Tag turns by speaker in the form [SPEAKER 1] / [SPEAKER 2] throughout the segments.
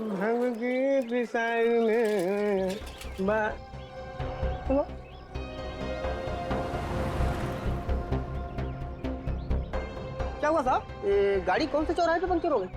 [SPEAKER 1] भांग की पिसाई में चलो। क्या हुआ साहब? गाड़ी कौन से चौराहे पे पंक्चर हो गई?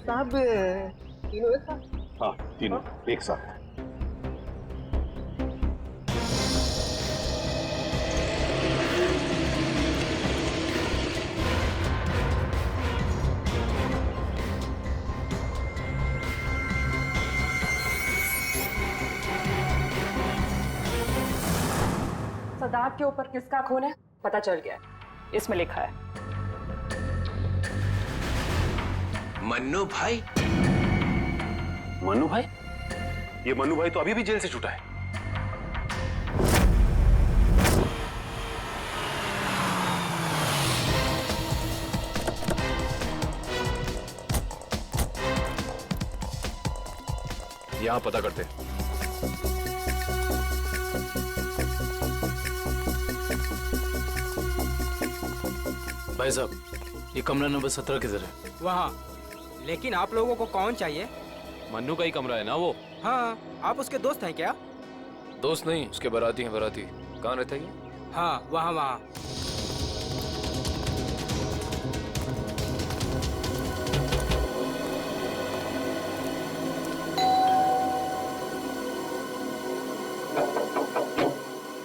[SPEAKER 1] साहब तीनों एक साथ?
[SPEAKER 2] हाँ, तीनों एक साथ।
[SPEAKER 3] सदाब के ऊपर किसका खून है पता चल गया है, इसमें लिखा है
[SPEAKER 4] मन्नू भाई।
[SPEAKER 2] मन्नू भाई? ये मन्नू भाई तो अभी भी जेल से छूटा है।
[SPEAKER 5] यहां पता करते हैं।
[SPEAKER 6] भाई साहब, ये कमरा नंबर 17 किधर है?
[SPEAKER 7] वहाँ। लेकिन आप लोगों को कौन चाहिए?
[SPEAKER 5] मन्नू का ही कमरा है ना वो?
[SPEAKER 7] हाँ, आप उसके दोस्त हैं क्या?
[SPEAKER 5] दोस्त नहीं, उसके बाराती हैं। बाराती कहाँ रहता है ये?
[SPEAKER 7] हाँ, वहाँ वहाँ।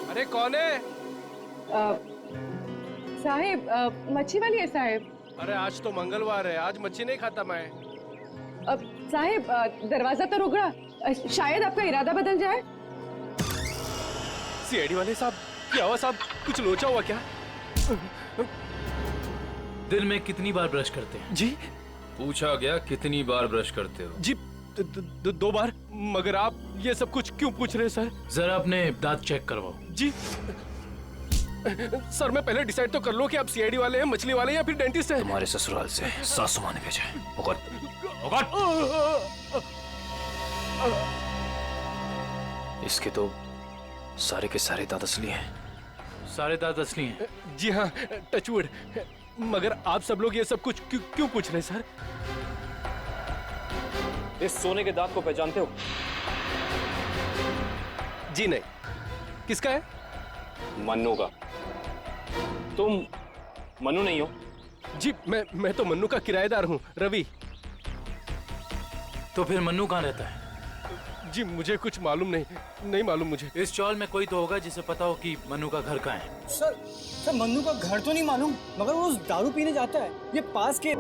[SPEAKER 5] अरे कौन है?
[SPEAKER 3] साहिब, मच्छी वाली है साहिब।
[SPEAKER 5] अरे आज तो मंगलवार है, आज मच्छी नहीं खाता मैं।
[SPEAKER 3] साहिब, दरवाजा तो रुक रहा, शायद आपका इरादा बदल जाए।
[SPEAKER 5] सीआईडी वाले साहब, क्या हुआ साहब? कुछ लोचा हुआ क्या?
[SPEAKER 6] दिन में कितनी बार ब्रश करते हैं?
[SPEAKER 5] जी
[SPEAKER 6] पूछा गया कितनी बार ब्रश करते हो?
[SPEAKER 5] जी, 2 बार। मगर आप ये सब कुछ क्यों पूछ रहे हैं सर?
[SPEAKER 6] जरा अपने दांत चेक करवाओ।
[SPEAKER 5] जी सर, मैं पहले डिसाइड तो कर लो कि आप सीआईडी वाले हैं, मछली वाले हैं या फिर डेंटिस्ट हैं।
[SPEAKER 6] तुम्हारे ससुराल से सासू माँ ने भेजा है। इसके तो सारे के सारे दांत असली हैं। सारे दांत असली हैं?
[SPEAKER 5] जी हाँ, टचवुड। मगर आप सब लोग ये सब कुछ क्यों पूछ रहे हैं सर?
[SPEAKER 8] इस सोने के दांत को पहचानते हो?
[SPEAKER 5] जी नहीं। किसका है?
[SPEAKER 8] मन्नू का। तुम मन्नू नहीं हो?
[SPEAKER 5] जी मैं तो मन्नू का किराएदार हूँ, रवि।
[SPEAKER 6] तो फिर मन्नू कहाँ रहता है?
[SPEAKER 5] जी मुझे कुछ मालूम नहीं मालूम मुझे।
[SPEAKER 6] इस चौल में कोई तो होगा जिसे पता हो कि मन्नू का घर कहाँ है।
[SPEAKER 7] सर मन्नू का घर तो नहीं मालूम, मगर वो दारू पीने जाता है ये पास के।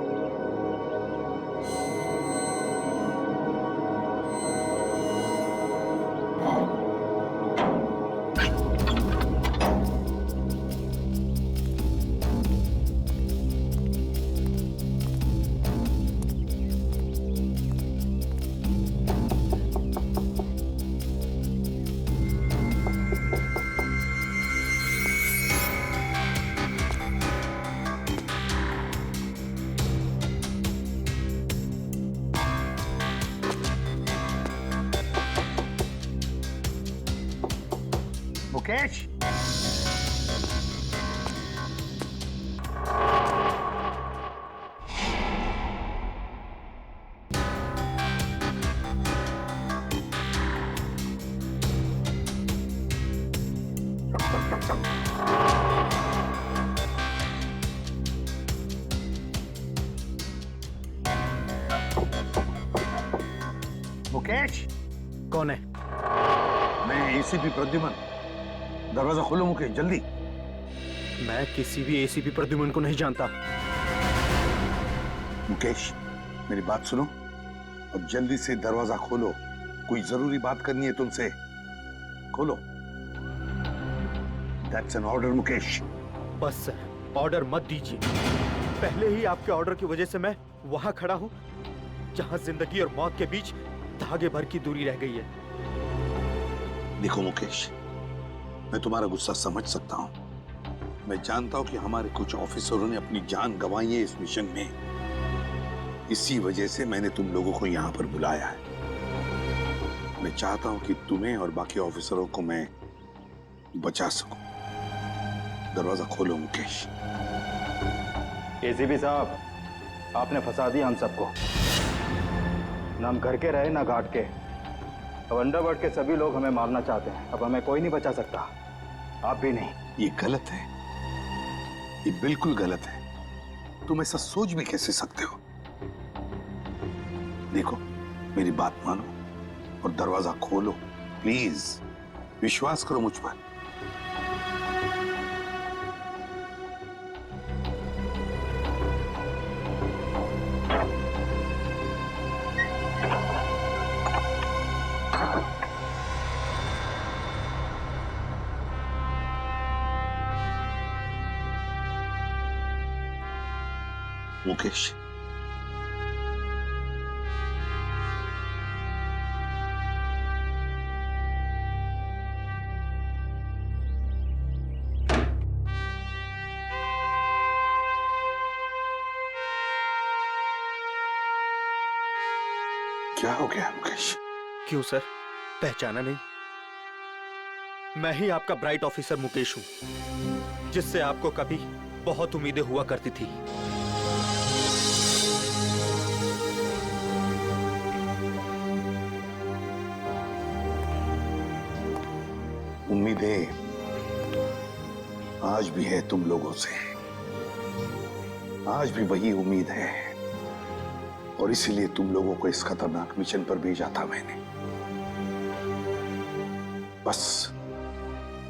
[SPEAKER 1] मुकेश, मुकेश।
[SPEAKER 7] कौन है?
[SPEAKER 2] मैं एसीपी प्रद्युमन। दरवाजा खोलो मुकेश, जल्दी।
[SPEAKER 9] मैं किसी भी एसीपी प्रद्युमन को नहीं जानता।
[SPEAKER 10] मुकेश, मेरी बात सुनो और जल्दी से दरवाजा खोलो। कोई जरूरी बात करनी है तुमसे। खोलो। That's an order, Mukesh.
[SPEAKER 9] बस सर, ऑर्डर मत दीजिए। पहले ही आपके ऑर्डर की वजह से मैं वहां खड़ा हूं जहां जिंदगी और मौत के बीच धागे भर की दूरी रह गई है।
[SPEAKER 10] देखो मुकेश, मैं तुम्हारा गुस्सा समझ सकता हूं। मैं जानता हूं कि हमारे कुछ ऑफिसरों ने अपनी जान गंवाई है इस मिशन में। इसी वजह से मैंने तुम लोगों को यहां पर बुलाया है। मैं चाहता हूं कि तुम्हें और बाकी ऑफिसरों को मैं बचा सकूं। दरवाजा खोलो मुकेश।
[SPEAKER 11] एसीपी साहब, आपने फंसा दिया हम सबको। ना हम घर के रहे ना घाट के। अब अंडरवर्ल्ड के सभी लोग हमें मारना चाहते हैं। अब हमें कोई नहीं बचा सकता, आप भी नहीं।
[SPEAKER 10] ये गलत है, ये बिल्कुल गलत है। तुम ऐसा सोच भी कैसे सकते हो? देखो, मेरी बात मानो और दरवाजा खोलो प्लीज। विश्वास करो मुझ पर। मुकेश, क्या हो गया मुकेश?
[SPEAKER 9] क्यों सर, पहचाना नहीं? मैं ही आपका ब्राइट ऑफिसर मुकेश हूं, जिससे आपको कभी बहुत उम्मीदें हुआ करती थी।
[SPEAKER 10] उम्मीदें आज भी है तुम लोगों से। आज भी वही उम्मीद है और इसीलिए तुम लोगों को इस खतरनाक मिशन पर भेजा था मैंने। बस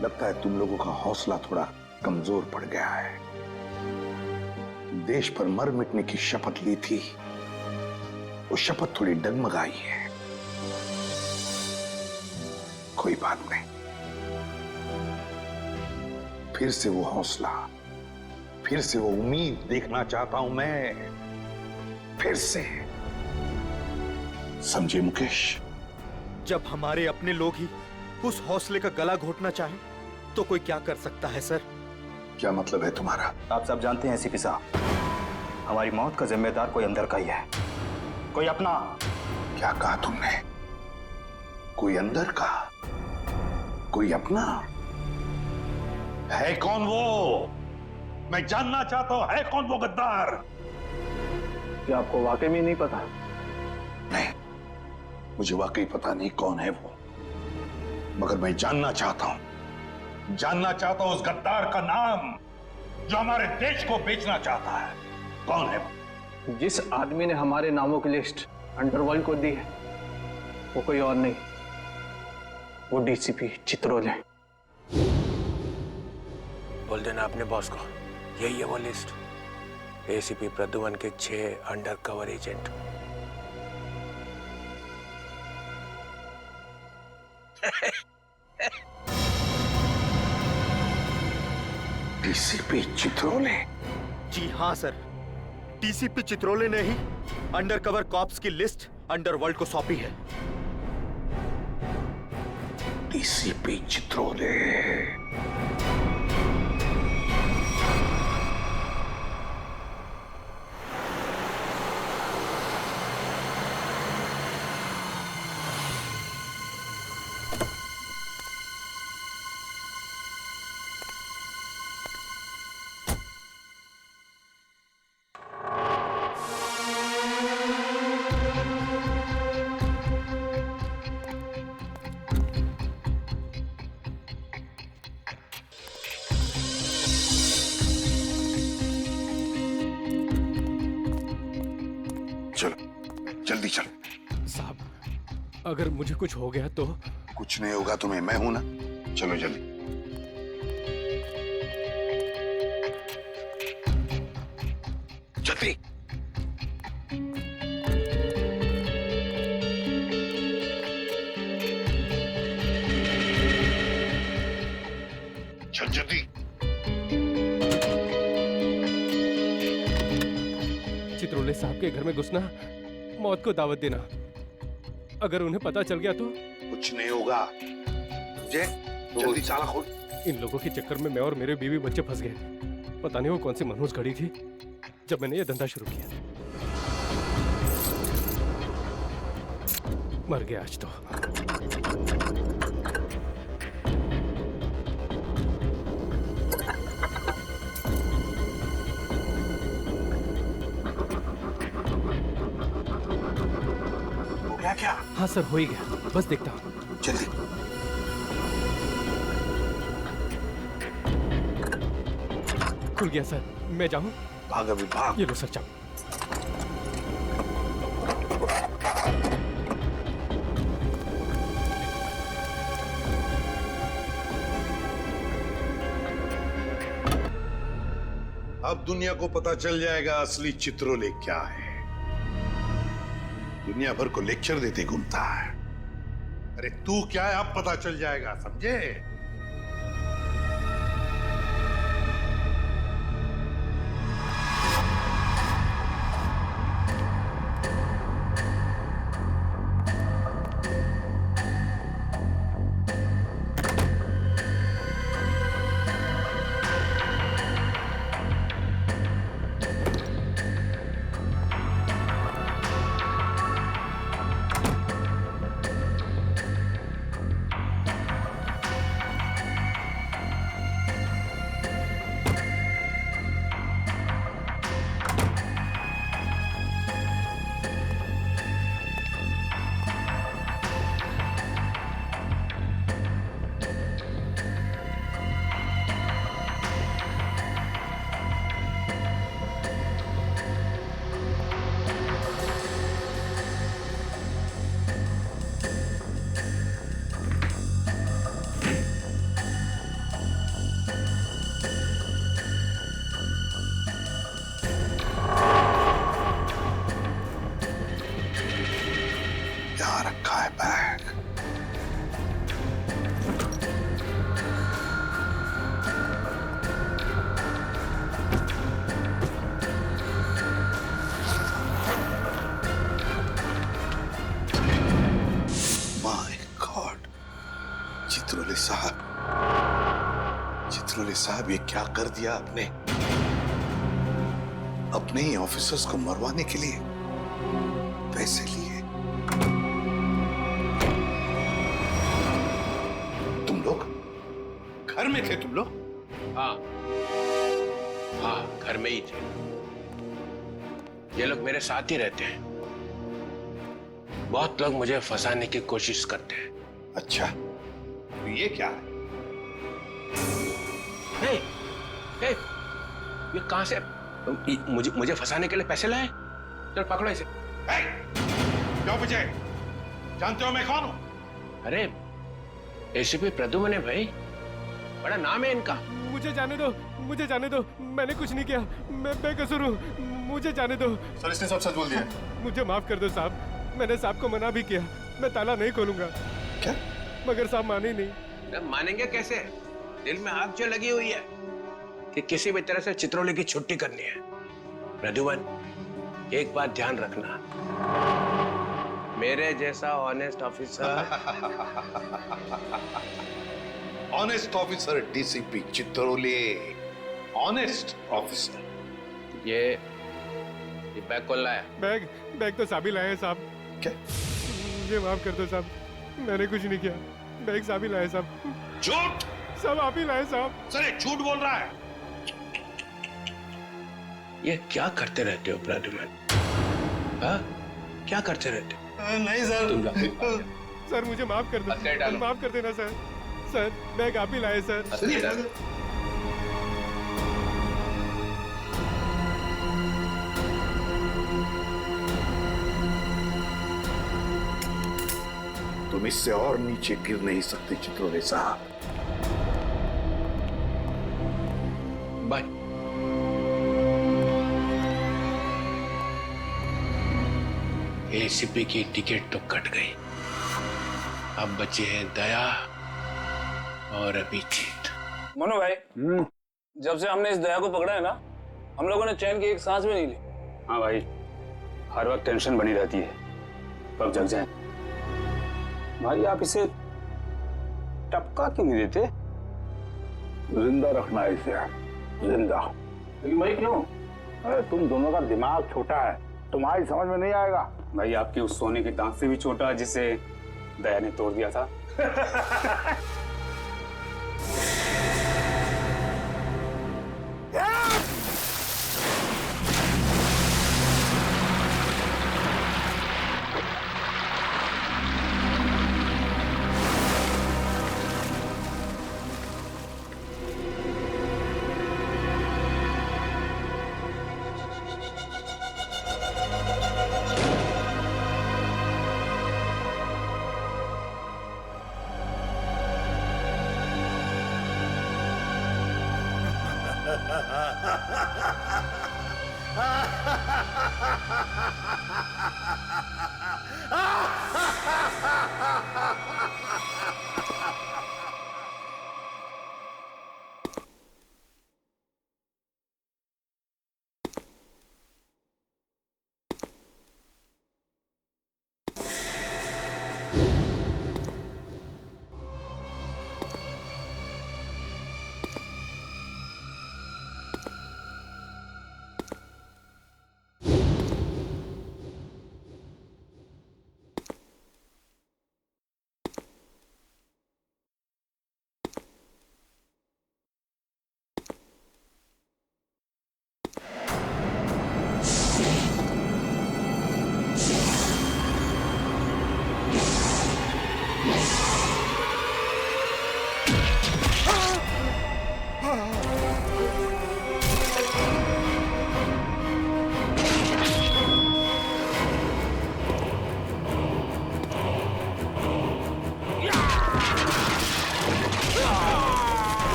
[SPEAKER 10] लगता है तुम लोगों का हौसला थोड़ा कमजोर पड़ गया है। देश पर मर मिटने की शपथ ली थी, वो शपथ थोड़ी डगमगाई है। कोई बात नहीं, फिर से वो हौसला, फिर से वो उम्मीद देखना चाहता हूं मैं। फिर से। समझे मुकेश?
[SPEAKER 9] जब हमारे अपने लोग ही उस हौसले का गला घोटना चाहें, तो कोई क्या कर सकता है सर?
[SPEAKER 10] क्या मतलब है तुम्हारा?
[SPEAKER 11] आप सब जानते हैं एसीपी साहब, हमारी मौत का जिम्मेदार कोई अंदर का ही है, कोई अपना।
[SPEAKER 10] क्या कहा तुमने? कोई अंदर का? कोई अपना? है कौन वो? मैं जानना चाहता हूं, है कौन वो गद्दार?
[SPEAKER 11] क्या आपको वाकई में नहीं पता?
[SPEAKER 10] नहीं, मुझे वाकई पता नहीं कौन है वो, मगर मैं जानना चाहता हूं उस गद्दार का नाम जो हमारे देश को बेचना चाहता है। कौन है वो?
[SPEAKER 11] जिस आदमी ने हमारे नामों की लिस्ट अंडरवर्ल्ड को दी है, वो कोई और नहीं, वो डीसीपी चित्रोल है।
[SPEAKER 4] बोल देना अपने बॉस को, यही है वो लिस्ट। एसीपी प्रद्युमन के 6 अंडरकवर एजेंट।
[SPEAKER 10] डीसीपी चित्रोले?
[SPEAKER 9] जी हाँ सर, डीसीपी चित्रोले ने ही अंडरकवर कॉप्स की लिस्ट अंडरवर्ल्ड को सौंपी है।
[SPEAKER 10] डीसीपी चित्रोले? जल्दी चल।
[SPEAKER 5] साहब, अगर मुझे कुछ हो गया तो?
[SPEAKER 10] कुछ नहीं होगा तुम्हें, मैं हूं ना। चलो जल्दी। झंझती, झंझती।
[SPEAKER 5] चित्रोले साहब के घर में घुसना, मौत को दावत देना। अगर उन्हें पता चल गया तो?
[SPEAKER 10] कुछ नहीं होगा, समझे? जल्दी ताला खोल।
[SPEAKER 5] इन लोगों के चक्कर में मैं और मेरे बीवी बच्चे फंस गए। पता नहीं वो कौन सी मनहूस घड़ी थी जब मैंने ये धंधा शुरू किया। मर गया आज तो।
[SPEAKER 10] हो गया क्या?
[SPEAKER 5] हाँ सर, हो ही गया, बस देखता हूँ।
[SPEAKER 10] जल्दी।
[SPEAKER 5] खुल गया सर, मैं जाऊँ?
[SPEAKER 10] भाग अभी भाग।
[SPEAKER 5] ये लो सर, जाओ।
[SPEAKER 10] अब दुनिया को पता चल जाएगा असली चित्रोले क्या है। दुनिया भर को लेक्चर देते घूमता है। अरे तू क्या है अब पता चल जाएगा, समझे? यहाँ रखा है बैग। माय गॉड, चित्रोले साहब, चित्रोले साहब, ये क्या कर दिया आपने? अपने ही ऑफिसर्स को मरवाने के लिए पैसे लिए। तुम लोग घर में थे? तुम लोग?
[SPEAKER 4] हाँ हाँ, घर में ही थे। ये लोग मेरे साथ ही रहते हैं। बहुत लोग मुझे फंसाने की कोशिश करते हैं।
[SPEAKER 10] अच्छा, तो ये क्या है?
[SPEAKER 4] हे, हे, ये कहां से मुझे फंसाने के लिए पैसे लाए? चल पकड़ो इसे।
[SPEAKER 10] क्यों पूछे? जानते हो मैं कौन हूं?
[SPEAKER 4] अरे एसीपी प्रद्युमन है भाई, बड़ा नाम है इनका।
[SPEAKER 5] मुझे जाने दो, मुझे जाने दो, मैंने कुछ नहीं किया, मैं बेकसूर हूँ, मुझे जाने दो।
[SPEAKER 10] सर, इसने सब सच बोल दिया।
[SPEAKER 5] मुझे माफ कर दो साहब, मैंने साहब को मना भी किया, मैं ताला नहीं खोलूंगा।
[SPEAKER 10] क्या?
[SPEAKER 5] मगर साहब माने नहीं।
[SPEAKER 4] मानेंगे कैसे? दिल में आग जो लगी हुई है कि किसी भी तरह से चित्रोले की छुट्टी करनी है। प्रद्युमन, एक बात ध्यान रखना, मेरे जैसा honest officer
[SPEAKER 10] honest officer DCP Chitrole, honest officer.
[SPEAKER 4] ये बैग कौन लाया?
[SPEAKER 5] बैग तो साहब ही लाए हैं साहब।
[SPEAKER 10] क्या?
[SPEAKER 5] मुझे माफ कर दो साहब, मैंने कुछ नहीं किया, बैग साहब ही लाए साहब।
[SPEAKER 10] झूठ!
[SPEAKER 5] सब आप ही लाए साहब।
[SPEAKER 10] सर, एक झूठ बोल रहा है।
[SPEAKER 4] ये क्या करते रहते हो प्रद्युमन? हाँ, क्या करते रहते हो?
[SPEAKER 10] नहीं सर।
[SPEAKER 4] तुम जाओ।
[SPEAKER 5] सर मुझे माफ कर दो, माफ कर देना सर। सर बैग आप ही लाए सर।
[SPEAKER 10] तुम इससे और नीचे गिर नहीं सकते चित्रोले साहब।
[SPEAKER 4] बाय। एसीपी की टिकट तो कट गई। अब बचे हैं दया और अभिजीत।
[SPEAKER 8] मनु भाई, जब से हमने इस दया को पकड़ा है ना, हम लोगों ने चैन की एक सांस भी नहीं ली।
[SPEAKER 11] हाँ भाई, हर वक्त टेंशन बनी रहती है, कब जग जाए। भाई आप इसे टपका क्यों नहीं देते? जिंदा रखना है इसे, जिंदा। लेकिन भाई क्यों? अरे तुम दोनों का दिमाग छोटा है, तुम्हारी समझ में नहीं आएगा। भाई आपके उस सोने के दांत से भी छोटा जिसे दया ने तोड़ दिया था।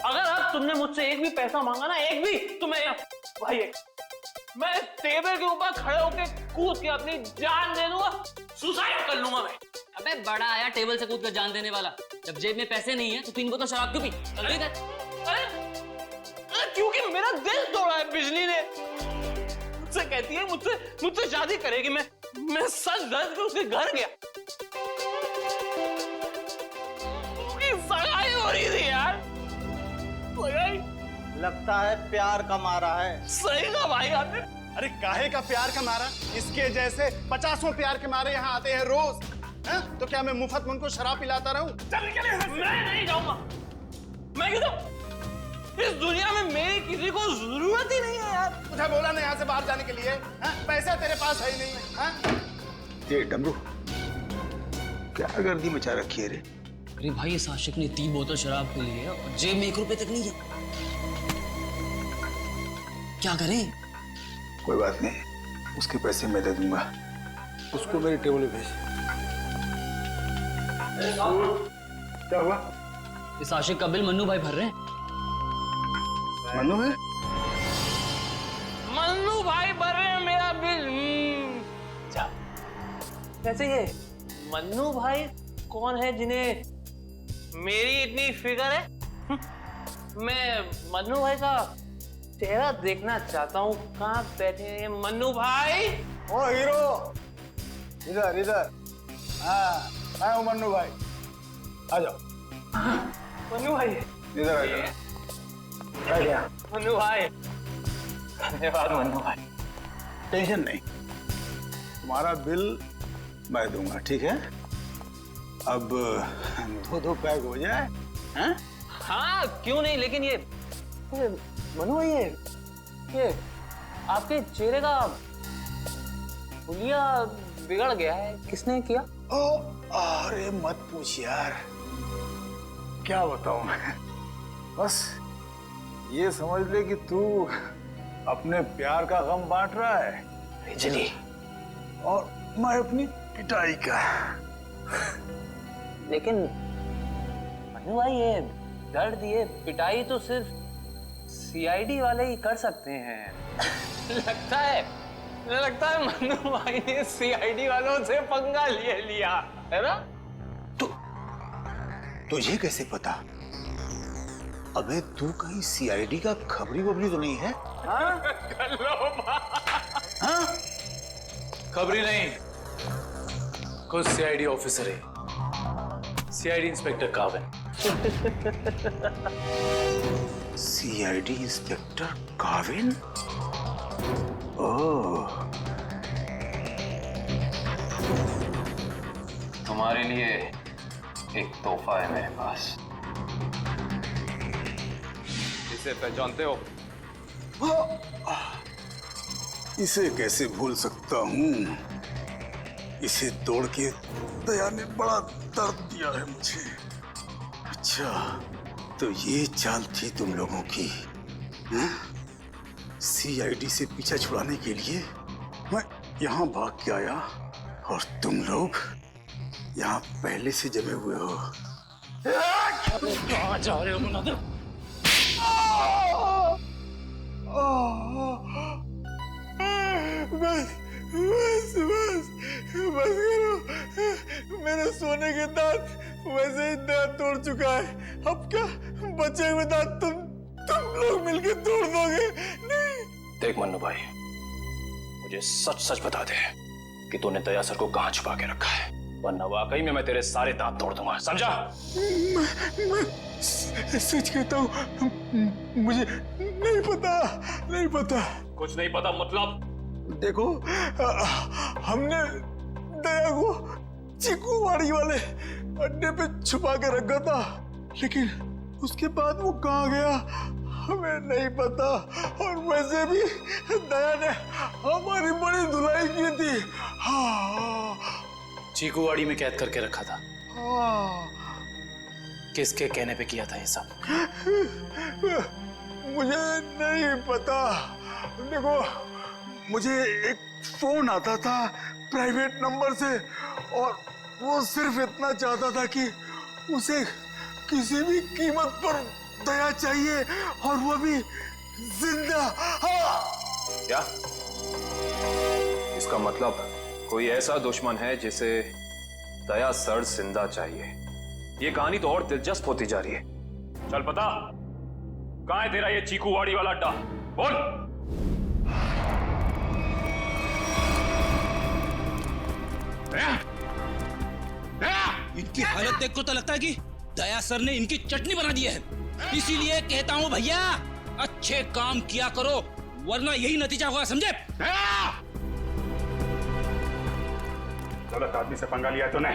[SPEAKER 8] अगर अब तुमने मुझसे एक भी पैसा मांगा ना, एक भी, तो मैं भाई मैं टेबल के ऊपर खड़े होके कूद के अपनी जान दे दूंगा, सुसाइड कर लूंगा मैं।
[SPEAKER 12] अबे बड़ा आया टेबल से कूद कर जान देने वाला। जब जेब में पैसे नहीं है तो 3 बोतल शराब क्यों पी? जल्दी कर।
[SPEAKER 8] अरे क्योंकि मेरा दिल तोड़ा है बिजली ने। मुझसे कहती है मुझसे शादी करेगी। मैं सच दर्द के उसके घर गया, सगाई हो रही थी यार।
[SPEAKER 7] लगता है प्यार का मारा है।
[SPEAKER 8] सही कहा भाई आपने।
[SPEAKER 11] अरे काहे का प्यार का मारा? इसके जैसे 50 प्यार के मारे यहाँ आते हैं रोज। है? तो क्या मैं मुफ्त में उनको शराब पिलाता रहूं?
[SPEAKER 8] मैं नहीं जाऊंगा। मैं क्यों? इस दुनिया में मेरी किसी को जरूरत ही नहीं है यार।
[SPEAKER 11] तुझे बोला ना यहाँ से बाहर जाने के लिए। पैसा तेरे पास है ही नहीं।
[SPEAKER 10] ये डमरू क्या गर्दी मचा रखी है रे?
[SPEAKER 12] अरे भाई इस आशिक ने 3 बोतल शराब पी ली है और जेब में 1 रुपए तक नहीं है। क्या करें?
[SPEAKER 10] कोई बात नहीं, उसके पैसे मैं दे दूंगा।
[SPEAKER 5] उसको मेरे टेबल में भेज।
[SPEAKER 11] क्या हुआ?
[SPEAKER 12] इस आशिक का बिल मन्नू भाई भर रहे हैं।
[SPEAKER 11] मन्नू है?
[SPEAKER 8] मन्नू भाई भर रहे हैं मेरा बिल। वैसे ये मन्नू भाई कौन है जिन्हें मेरी इतनी फिक्र है? मैं मन्नू भाई का चेहरा देखना चाहता हूँ। कहाँ बैठे हैं मन्नू भाई?
[SPEAKER 11] ओ हीरो, इधर इधर। हाँ, मैं हूँ मन्नू भाई। आ जाओ।
[SPEAKER 8] मन्नू भाई
[SPEAKER 11] इधर आ जाओ। क्या?
[SPEAKER 8] मन्नू भाई, धन्यवाद मन्नू भाई।
[SPEAKER 11] टेंशन नहीं, तुम्हारा बिल मैं दूंगा, ठीक है? अब दो पैक हो जाए। हैं?
[SPEAKER 8] हाँ क्यों नहीं, लेकिन ये मनु भाई ये आपके चेहरे का हुलिया बिगड़ गया है, किसने किया?
[SPEAKER 11] ओ, अरे मत पूछ यार, क्या बताऊं मैं। बस ये समझ ले कि तू अपने प्यार का गम बांट रहा है
[SPEAKER 8] बिजली,
[SPEAKER 11] और मैं अपनी पिटाई का।
[SPEAKER 8] लेकिन मनु भाई ये दर्द, ये पिटाई तो सिर्फ सीआईडी वाले ही कर सकते हैं। लगता है मन्नू भाई ने सीआईडी वालों से पंगा लिया है ना?
[SPEAKER 11] तुझे कैसे पता? अबे तू कहीं सीआईडी का खबरी वबरी तो नहीं है? हाँ? हाँ?
[SPEAKER 6] खबरी नहीं, खुद सीआईडी ऑफिसर है, CID inspector Kavin.
[SPEAKER 11] CID inspector Kavin? Oh,
[SPEAKER 6] तुम्हारे लिए एक तोहफा है मेरे पास। इसे पहचानते हो?
[SPEAKER 11] इसे कैसे भूल सकता हूँ? इसे तोड़ के दया ने बड़ा दर्द दिया है मुझे। अच्छा, तो ये चाल थी तुम लोगों की? सीआईडी से पीछा छुड़ाने के लिए मैं यहाँ भाग के आया, और तुम लोग यहाँ पहले से जमे हुए हो।
[SPEAKER 6] कहाँ जा रहे हो मुनादिर?
[SPEAKER 11] बस करो, मेरे सोने के दांत वैसे ही दांत तोड़ चुका है। अब क्या बचे हुए दांत तुम लोग मिलके तोड़ दोगे? नहीं।
[SPEAKER 6] देख मन्नू भाई, मुझे सच सच बता दे कि तूने दया सर को कहाँ छुपा के रखा है, वरना वाकई में मैं तेरे सारे दांत तोड़ दूंगा, समझा?
[SPEAKER 11] मैं सच कहता हूँ, मुझे नहीं पता।
[SPEAKER 6] कुछ नहीं पता मतलब?
[SPEAKER 11] देखो, हमने दया को चीकूवाड़ी वाले अड्डे पे छुपा के रखा था, लेकिन उसके बाद वो कहाँ गया हमें नहीं पता। और वैसे भी दया ने हमारी बड़ी धुलाई की थी। हाँ,
[SPEAKER 6] चीकूवाड़ी में कैद करके रखा था।
[SPEAKER 11] हाँ।
[SPEAKER 6] किसके कहने पे किया था ये सब?
[SPEAKER 11] मुझे नहीं पता। देखो, मुझे एक फोन आता था प्राइवेट नंबर से, और वो सिर्फ इतना चाहता था कि उसे किसी भी कीमत पर दया चाहिए, और वो भी जिंदा।
[SPEAKER 6] क्या? इसका मतलब कोई ऐसा दुश्मन है जिसे दया सर जिंदा चाहिए। ये कहानी तो और दिलचस्प होती जा रही है। चल पता, कहाँ है तेरा ये चीकूवाड़ी वाला अड्डा? बोल।
[SPEAKER 13] इनकी हालत देख को तो लगता है कि दया सर ने इनकी चटनी बना दी है। इसीलिए कहता हूँ भैया, अच्छे काम किया करो, वरना यही नतीजा होगा, समझे?
[SPEAKER 11] गलत आदमी से पंगा लिया तूने।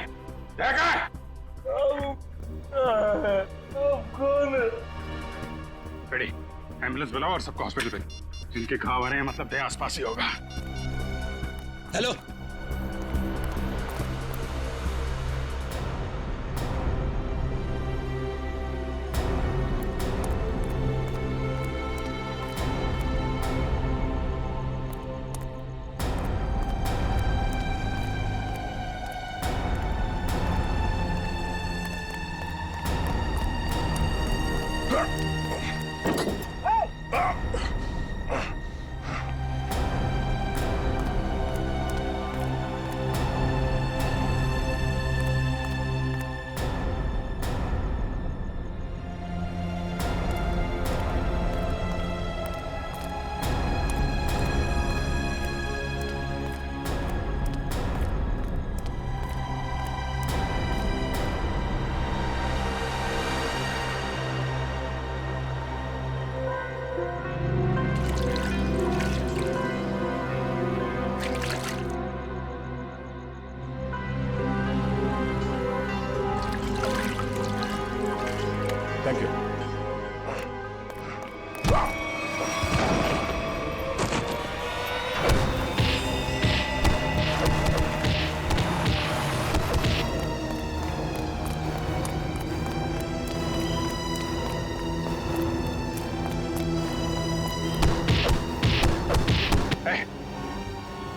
[SPEAKER 11] कौन? बेटी, एम्बुलेंस बुलाओ और सबको हॉस्पिटल पे। जिनके घाव आ रहे हैं मतलब दया आसपास ही होगा।
[SPEAKER 13] हेलो,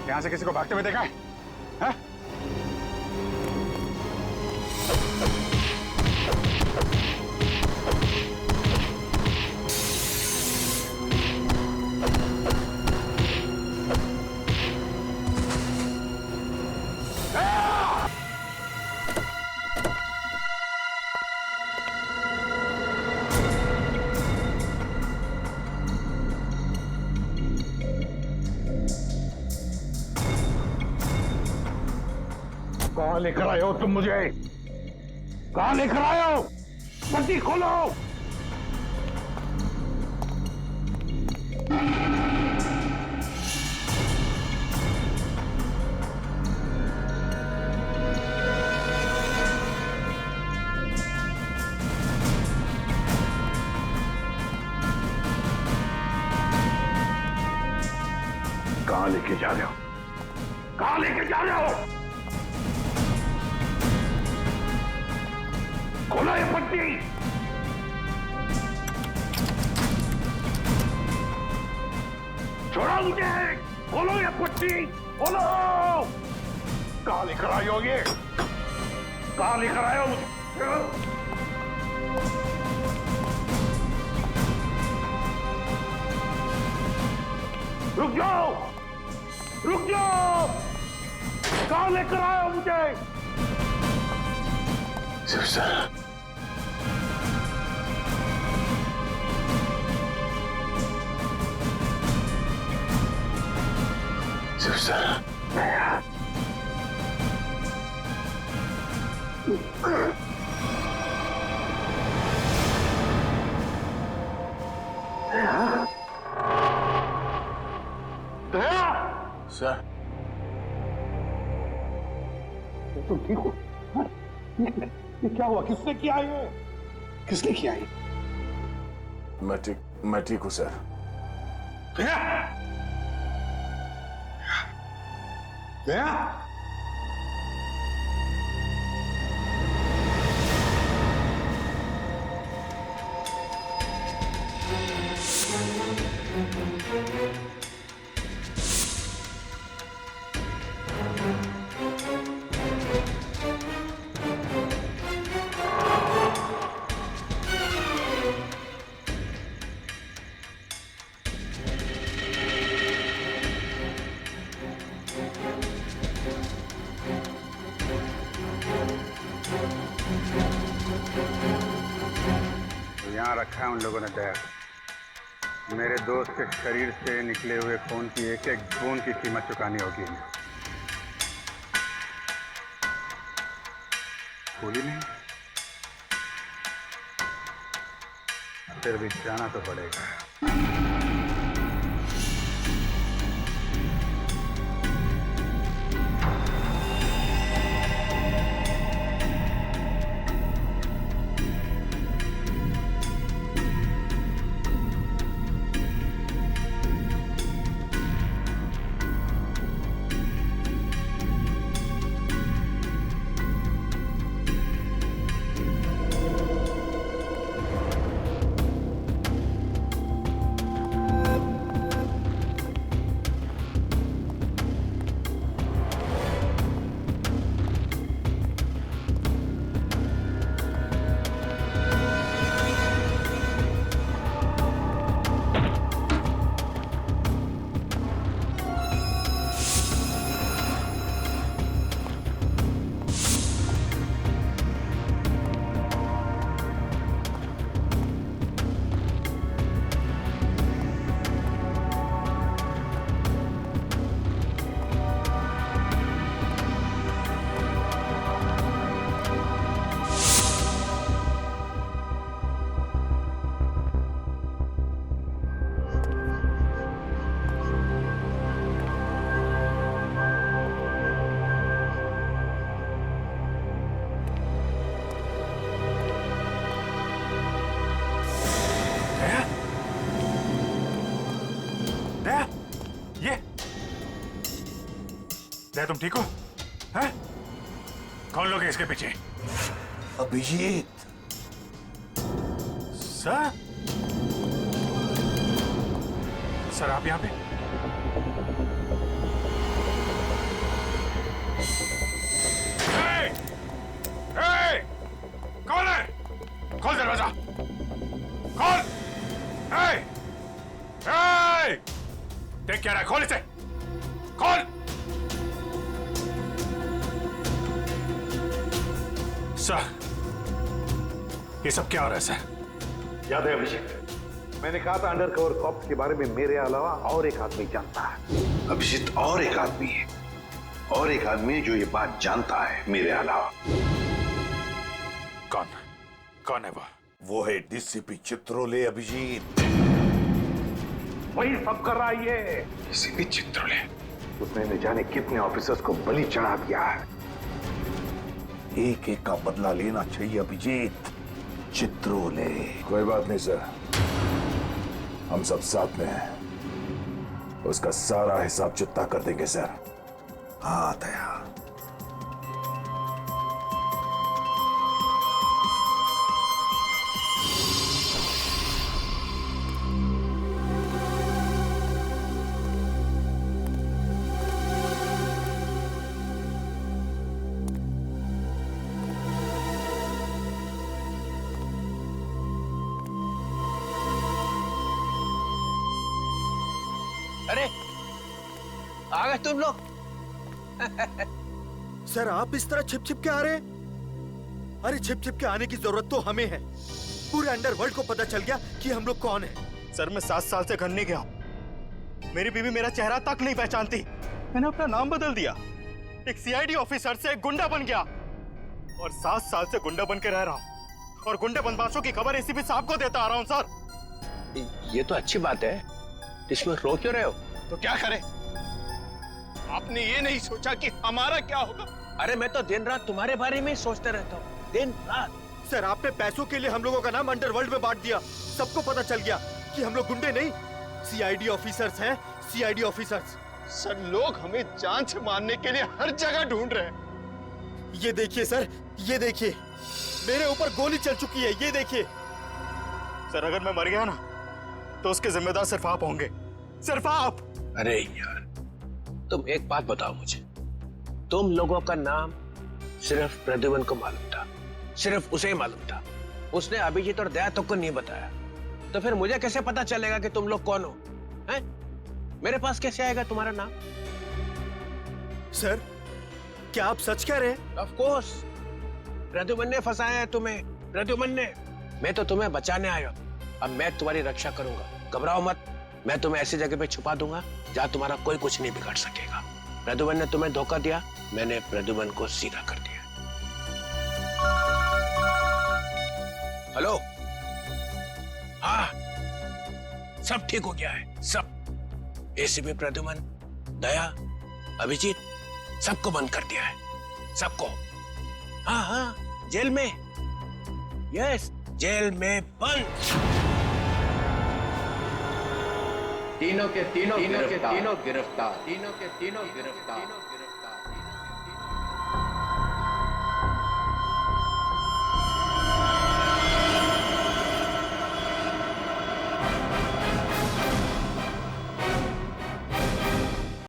[SPEAKER 11] यहां से किसी को भागते हुए देखा है? हाँ?
[SPEAKER 10] कहाँ लेकर आए हो तुम मुझे? कहाँ लेकर आए हो? पट्टी खोलो। कहाँ लेके जा रहे हो? कहाँ लेके जा रहे हो? खोलो ये पट्टी। छोड़ो मुझे। खोलो ये पट्टी। खोलो। कहाँ लेकर आए हो ये? कहाँ लेकर आए हो मुझे? रुक जाओ। रुक जाओ। कहाँ लेकर आए हो मुझे? Shiv sir. Shiv sir. Sir, तुम ठीक हो? ये क्या हुआ? किसने किया ये? किसने किया ये?
[SPEAKER 6] मैं ठीक हूं सर।
[SPEAKER 10] गया? गया?
[SPEAKER 11] यहाँ रखा है उन लोगों ने दया। मेरे दोस्त के शरीर से निकले हुए खून की एक एक बूंद की कीमत चुकानी होगी इन्हें। भूली नहीं, फिर भी जाना तो पड़ेगा।
[SPEAKER 10] तुम ठीक हो? हैं? कौन लोग हैं इसके पीछे?
[SPEAKER 11] अभिजीत।
[SPEAKER 10] सर? सर आप यहाँ पे?
[SPEAKER 2] देख क्या रहा है? खोल इसे, खोल। सर, ये सब क्या हो रहा है सर?
[SPEAKER 10] याद है अभिषेक, मैंने कहा था अंडर कवर कॉप्स के बारे में मेरे अलावा और एक आदमी जानता है। अभिषेक और एक आदमी है, और एक आदमी है जो ये बात जानता है मेरे अलावा।
[SPEAKER 2] कौन है
[SPEAKER 10] वो है डीसीपी चित्रोले अभिजीत। वही सब कर रहा है ये डीसीपी चित्रोले। उसने न जाने कितने ऑफिसर्स को बलि चढ़ा दिया है। एक एक का बदला लेना चाहिए अभिजीत। चित्रोले।
[SPEAKER 6] कोई बात नहीं सर, हम सब साथ में हैं। उसका सारा हिसाब चुकता कर देंगे सर।
[SPEAKER 10] हाँ दया।
[SPEAKER 4] अरे आ गए तुम लोग।
[SPEAKER 9] सर आप इस तरह छिप छिप के आ रहे हैं? अरे छिप छिप के आने की जरूरत तो हमें है। पूरे अंडरवर्ल्ड को पता चल गया कि हम लोग कौन हैं।
[SPEAKER 11] सर मैं 7 साल से घर नहीं गया हूं। मेरी बीवी मेरा चेहरा तक नहीं पहचानती। मैंने अपना नाम बदल दिया, एक सीआईडी ऑफिसर से एक गुंडा बन गया और 7 साल से गुंडा बन के रह रहा हूं और गुंडे बदमाशों की खबर एसीपी साहब को देता आ रहा हूं। सर
[SPEAKER 4] ये तो अच्छी बात है, इसमें रो क्यों रहे हो?
[SPEAKER 11] तो क्या करें? आपने ये नहीं सोचा कि हमारा क्या होगा?
[SPEAKER 4] अरे मैं तो दिन रात तुम्हारे बारे में ही सोचते रहता हूँ, दिन रात।
[SPEAKER 9] सर आपने पैसों के लिए हम लोगों का नाम अंडरवर्ल्ड में बांट दिया। सबको पता चल गया कि हम लोग गुंडे नहीं, सीआईडी ऑफिसर्स हैं। CID officers.
[SPEAKER 11] सर लोग हमें जान से मारने के लिए हर जगह ढूंढ रहे हैं।
[SPEAKER 9] ये देखिए सर, ये देखिए, मेरे ऊपर गोली चल चुकी है। ये देखिए
[SPEAKER 11] सर, अगर मैं मर गया ना तो उसके जिम्मेदार सिर्फ आप होंगे, सिर्फ आप।
[SPEAKER 4] अरे यार, तुम एक बात बताओ मुझे, तुम लोगों का नाम सिर्फ प्रद्युमन को मालूम था, सिर्फ उसे ही मालूम था। उसने अभिजीत और दया तक को नहीं बताया, तो फिर मुझे कैसे पता चलेगा कि तुम लोग कौन हो? हैं? मेरे पास कैसे आएगा तुम्हारा नाम?
[SPEAKER 9] सर क्या आप सच कह रहे हैं?
[SPEAKER 4] ऑफ कोर्स, प्रद्युमन ने फंसाया है तुम्हें, प्रद्युमन ने। मैं तो तुम्हें बचाने आया, अब मैं तुम्हारी रक्षा करूंगा। घबराओ मत, मैं तुम्हें ऐसी जगह पे छुपा दूंगा जहां तुम्हारा कोई कुछ नहीं बिगाड़ सकेगा। प्रद्युमन ने तुम्हें धोखा दिया, मैंने प्रद्युमन को सीधा कर दिया। हेलो, हाँ सब ठीक हो गया है, सब। एसीपी प्रद्युमन, दया, अभिजीत, सबको बंद कर दिया है, सबको। हाँ हाँ, जेल में, यस, जेल में बंद।
[SPEAKER 8] तीनों के तीनों गिरफ्तार।